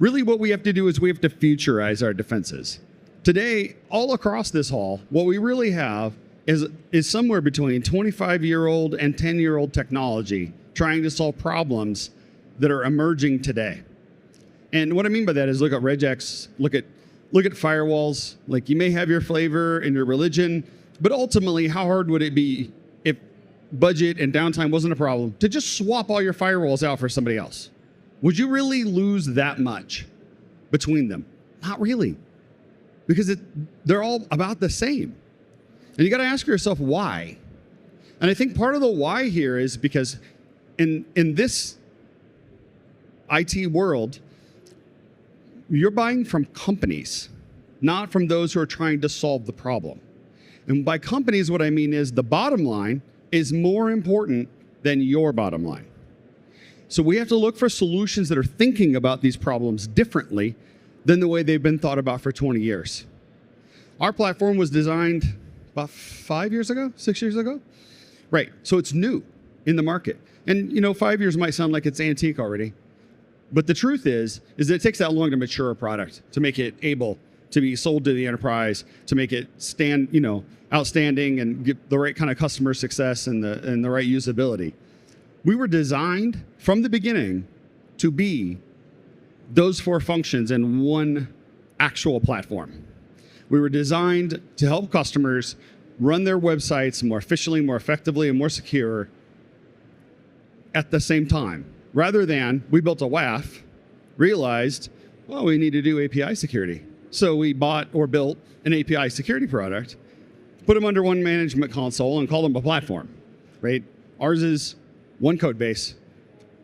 Really what we have to do is we have to futurize our defenses. Today, all across this hall, what we really have is somewhere between 25-year-old and 10-year-old technology trying to solve problems that are emerging today. And what I mean by that is look at Regex, look at firewalls. Like, you may have your flavor and your religion, but ultimately, how hard would it be if budget and downtime wasn't a problem to just swap all your firewalls out for somebody else? Would you really lose that much between them? Not really, because they're all about the same. And you got to ask yourself why. And I think part of the why here is because in this IT world, you're buying from companies, not from those who are trying to solve the problem. And by companies, what I mean is the bottom line is more important than your bottom line. So we have to look for solutions that are thinking about these problems differently than the way they've been thought about for 20 years. Our platform was designed about 5 years ago, 6 years ago. Right, so it's new in the market. And 5 years might sound like it's antique already. But the truth is that it takes that long to mature a product, to make it able to be sold to the enterprise, to make it outstanding and get the right kind of customer success and the right usability. We were designed from the beginning to be those four functions in one actual platform. We were designed to help customers run their websites more efficiently, more effectively, and more secure at the same time. Rather than we built a WAF, realized, well, we need to do API security. So we bought or built an API security product, put them under one management console, and called them a platform, right? Ours is one code base,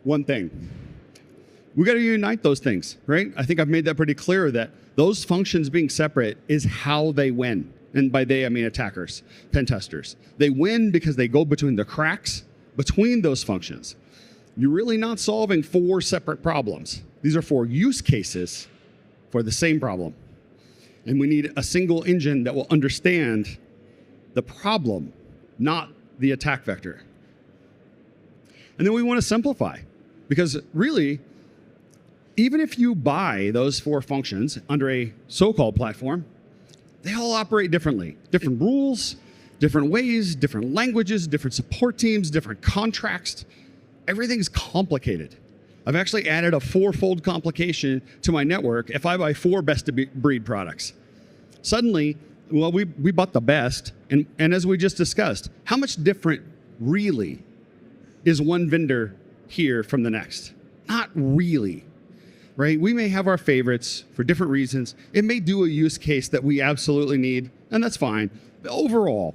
one thing. We got to unite those things, right? I think I've made that pretty clear that those functions being separate is how they win. And by they, I mean attackers, pen testers. They win because they go between the cracks between those functions. You're really not solving four separate problems. These are four use cases for the same problem. And we need a single engine that will understand the problem, not the attack vector. And then we want to simplify, because really, even if you buy those four functions under a so-called platform, they all operate differently. Different rules, different ways, different languages, different support teams, different contracts. Everything's complicated. I've actually added a four-fold complication to my network if I buy four best-of-breed products. Suddenly, well, we bought the best, and as we just discussed, how much different really is one vendor here from the next? Not really, right? We may have our favorites for different reasons. It may do a use case that we absolutely need, and that's fine. But overall,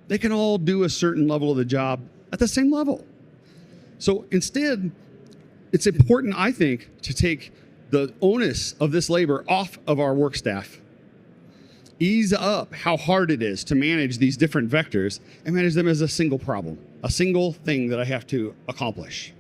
they can all do a certain level of the job at the same level. So instead, it's important, I think, to take the onus of this labor off of our work staff. Ease up how hard it is to manage these different vectors and manage them as a single problem, a single thing that I have to accomplish.